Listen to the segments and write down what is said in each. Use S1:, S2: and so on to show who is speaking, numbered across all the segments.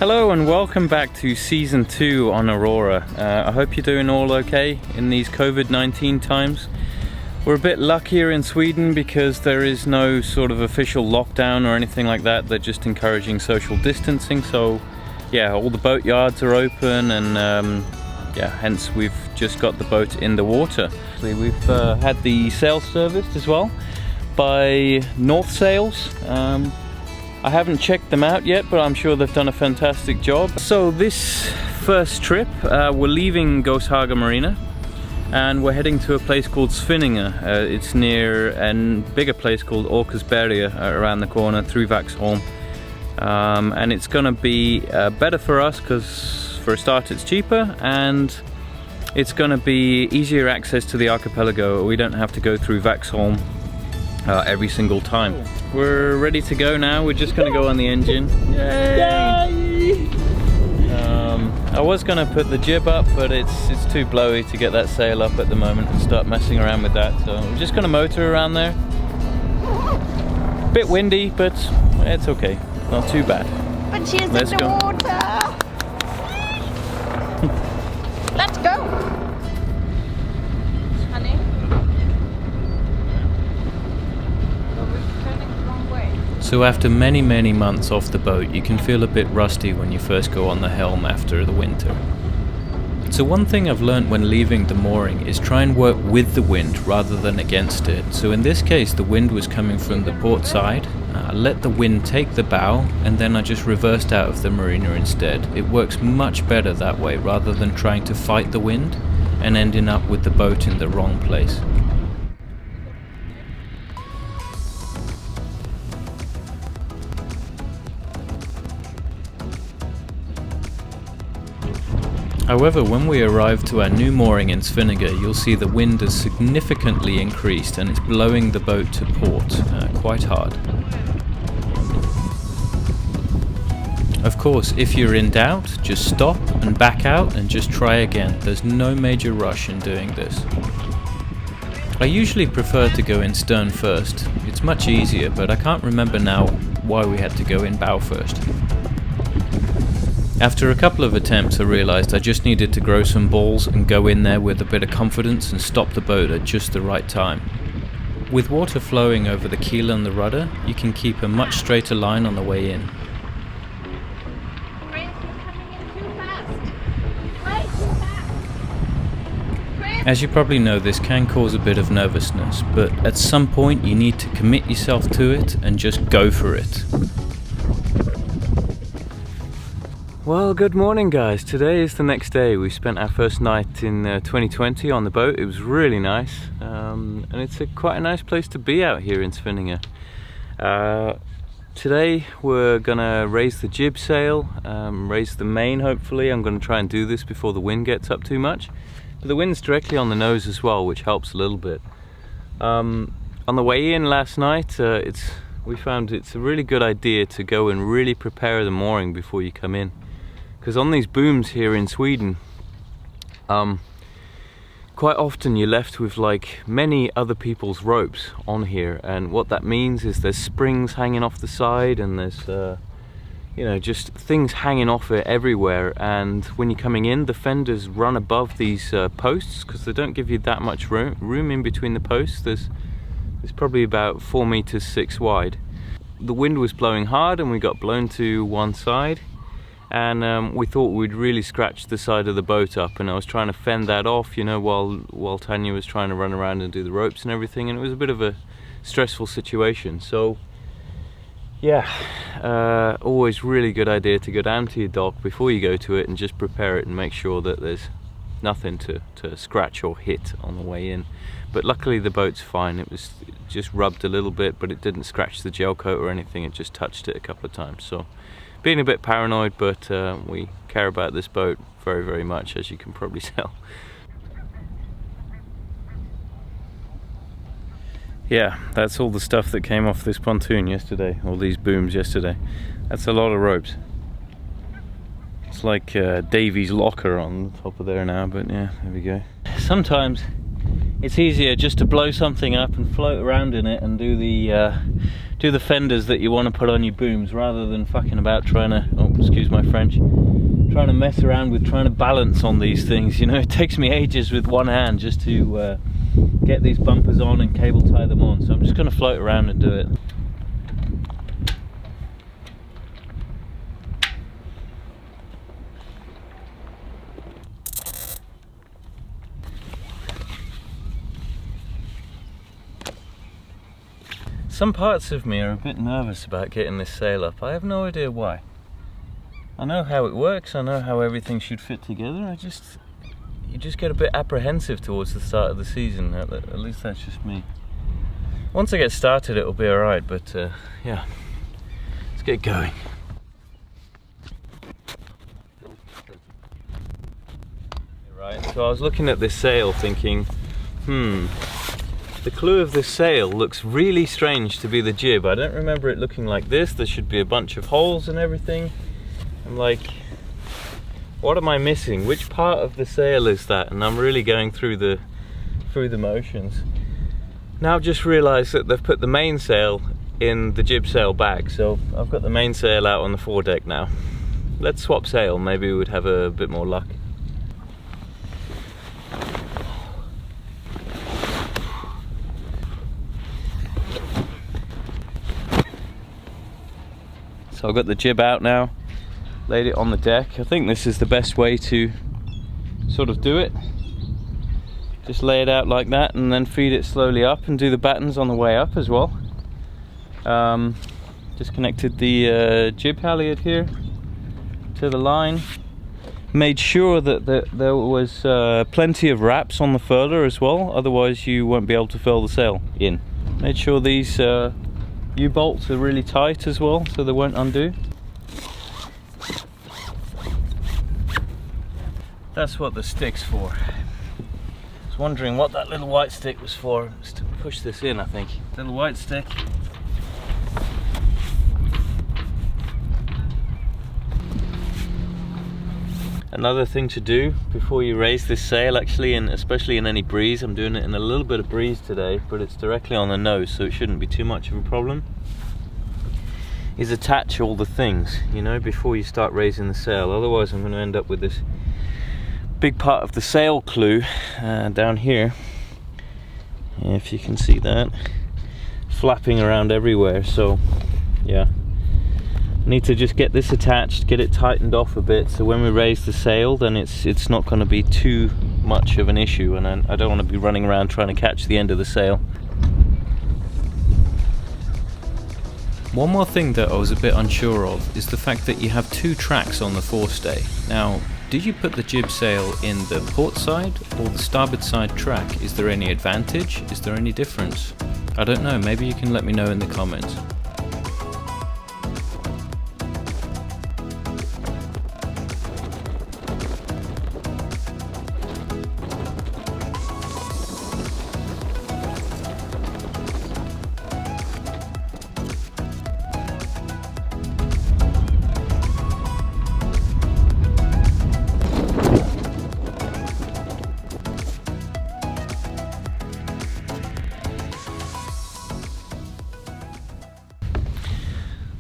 S1: Hello and welcome back to Season 2 on Aurora. I hope you're doing all okay in these COVID-19 times. We're a bit luckier in Sweden because there is no sort of official lockdown or anything like that. They're just encouraging social distancing, so yeah, all the boat yards are open and hence we've just got the boat in the water. We've had the sails serviced as well by North Sails. I haven't checked them out yet, but I'm sure they've done a fantastic job. So this first trip, we're leaving Gåshaga Marina and we're heading to a place called Svinninge. It's near a bigger place called Åkersberga around the corner through Vaxholm. And it's gonna be better for us because for a start it's cheaper and it's gonna be easier access to the archipelago. We don't have to go through Vaxholm every single time. We're ready to go now. We're just gonna go on the engine. Yay! I was gonna put the jib up, but it's too blowy to get that sail up at the moment and start messing around with that. So we're just gonna motor around there. Bit windy, but it's okay. Not too bad.
S2: But she's in the water. Let's go.
S1: So after many months off the boat, you can feel a bit rusty when you first go on the helm after the winter. So one thing I've learned when leaving the mooring is try and work with the wind rather than against it. So in this case the wind was coming from the port side. I let the wind take the bow and then I just reversed out of the marina instead. It works much better that way rather than trying to fight the wind and ending up with the boat in the wrong place. However, when we arrive to our new mooring in Svinninge, you'll see the wind has significantly increased and it's blowing the boat to port quite hard. Of course, if you're in doubt, just stop and back out and just try again. There's no major rush in doing this. I usually prefer to go in stern first. It's much easier, but I can't remember now why we had to go in bow first. After a couple of attempts I realised I just needed to grow some balls and go in there with a bit of confidence and stop the boat at just the right time. With water flowing over the keel and the rudder, you can keep a much straighter line on the way in. As you probably know, this can cause a bit of nervousness, but at some point you need to commit yourself to it and just go for it. Well, good morning guys. Today is the next day. We spent our first night in 2020 on the boat. It was really nice and it's quite a nice place to be out here in Svinninge. Today we're gonna raise the jib sail, raise the main hopefully. I'm gonna try and do this before the wind gets up too much. But the wind's directly on the nose as well, which helps a little bit. On the way in last night, we found it's a really good idea to go and really prepare the mooring before you come in. Because on these booms here in Sweden, quite often you're left with like many other people's ropes on here, and what that means is there's springs hanging off the side and there's you know, just things hanging off it everywhere, and when you're coming in the fenders run above these posts because they don't give you that much room in between the posts. There's probably about 4 meters 6 wide. The wind was blowing hard and we got blown to one side. And we thought we'd really scratch the side of the boat up, and I was trying to fend that off, you know, while Tanya was trying to run around and do the ropes and everything, and it was a bit of a stressful situation. So yeah, always really good idea to go down to your dock before you go to it and just prepare it and make sure that there's nothing to scratch or hit on the way in. But luckily the boat's fine. It just rubbed a little bit, but it didn't scratch the gel coat or anything. It just touched it a couple of times. So being a bit paranoid, but we care about this boat very much, as you can probably tell. Yeah, that's all the stuff that came off this pontoon yesterday, or these booms yesterday. That's a lot of ropes. It's like Davy's locker on the top of there now, but yeah, there we go. Sometimes it's easier just to blow something up and float around in it and do do the fenders that you want to put on your booms, rather than fucking about trying to, oh, excuse my French, trying to mess around with trying to balance on these things. You know, it takes me ages with one hand just to get these bumpers on and cable tie them on, so I'm just going to float around and do it. Some parts of me are a bit nervous about getting this sail up. I have no idea why. I know how it works, I know how everything should fit together, you just get a bit apprehensive towards the start of the season, at least that's just me. Once I get started it'll be alright, but yeah, let's get going. Right, so I was looking at this sail thinking, the clue of this sail looks really strange to be the jib. I don't remember it looking like this. There should be a bunch of holes and everything. I'm like, what am I missing? Which part of the sail is that? And I'm really going through the motions. Now I've just realised that they've put the mainsail in the jib sail bag, so I've got the mainsail out on the foredeck now. Let's swap sail, maybe we would have a bit more luck. So I've got the jib out now, laid it on the deck. I think this is the best way to sort of do it. Just lay it out like that and then feed it slowly up and do the battens on the way up as well. Just connected the jib halyard here to the line. Made sure that there was plenty of wraps on the furler as well, otherwise you won't be able to furl the sail in. Made sure these U-bolts are really tight as well, so they won't undo. That's what the stick's for. I was wondering what that little white stick was for. It's to push this in, I think. Little white stick. Another thing to do before you raise this sail, actually, and especially in any breeze, I'm doing it in a little bit of breeze today, but it's directly on the nose, so it shouldn't be too much of a problem, is attach all the things, you know, before you start raising the sail. Otherwise I'm going to end up with this big part of the sail clue down here, if you can see that, flapping around everywhere. So yeah, need to just get this attached, get it tightened off a bit, so when we raise the sail then it's not going to be too much of an issue, and I don't want to be running around trying to catch the end of the sail. One more thing that I was a bit unsure of is the fact that you have two tracks on the forestay. Now, did you put the jib sail in the port side or the starboard side track? Is there any advantage? Is there any difference? I don't know, maybe you can let me know in the comments.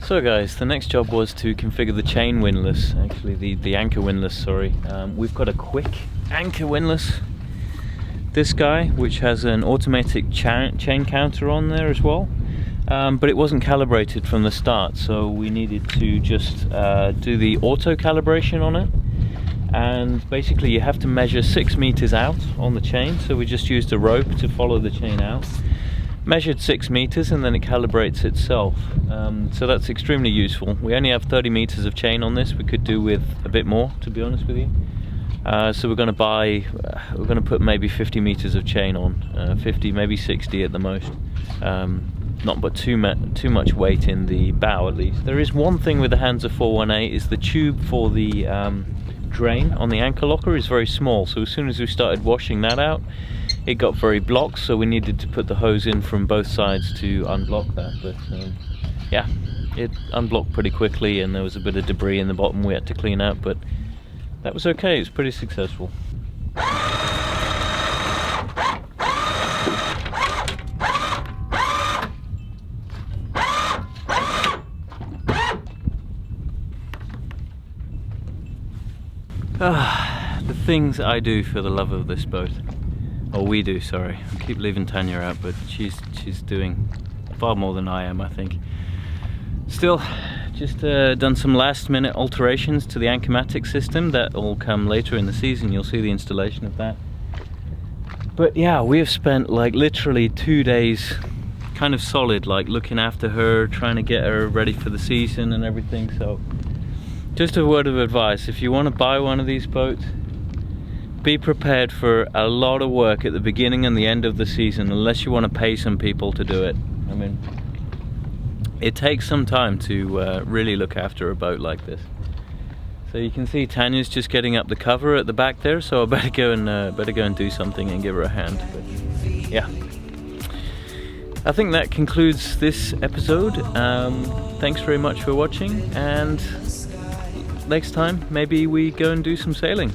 S1: So guys, the next job was to configure the chain windlass, actually the anchor windlass, sorry. We've got a quick anchor windlass, this guy, which has an automatic chain counter on there as well, but it wasn't calibrated from the start, so we needed to just do the auto calibration on it. And basically you have to measure 6 meters out on the chain, so we just used a rope to follow the chain out. Measured 6 meters and then it calibrates itself, so that's extremely useful. We only have 30 meters of chain on this. We could do with a bit more, to be honest with you. So we're going to put maybe 50 meters of chain on, 50, maybe 60 at the most. Not but too much weight in the bow at least. There is one thing with the Hansa 418, is the tube for the drain on the anchor locker is very small, so as soon as we started washing that out it got very blocked, so we needed to put the hose in from both sides to unblock that. But yeah, it unblocked pretty quickly and there was a bit of debris in the bottom we had to clean out, but that was okay, it was pretty successful. things I do for the love of this boat. Or we do, sorry. I keep leaving Tanya out, but she's doing far more than I am, I think. Still, just done some last minute alterations to the Anchormatic system. That will come later in the season. You'll see the installation of that. But yeah, we have spent like literally 2 days kind of solid, like looking after her, trying to get her ready for the season and everything. So just a word of advice, if you want to buy one of these boats, be prepared for a lot of work at the beginning and the end of the season, unless you want to pay some people to do it. I mean, it takes some time to really look after a boat like this. So you can see Tanya's just getting up the cover at the back there, so I better go and do something and give her a hand. But yeah, I think that concludes this episode. Thanks very much for watching, and next time maybe we go and do some sailing.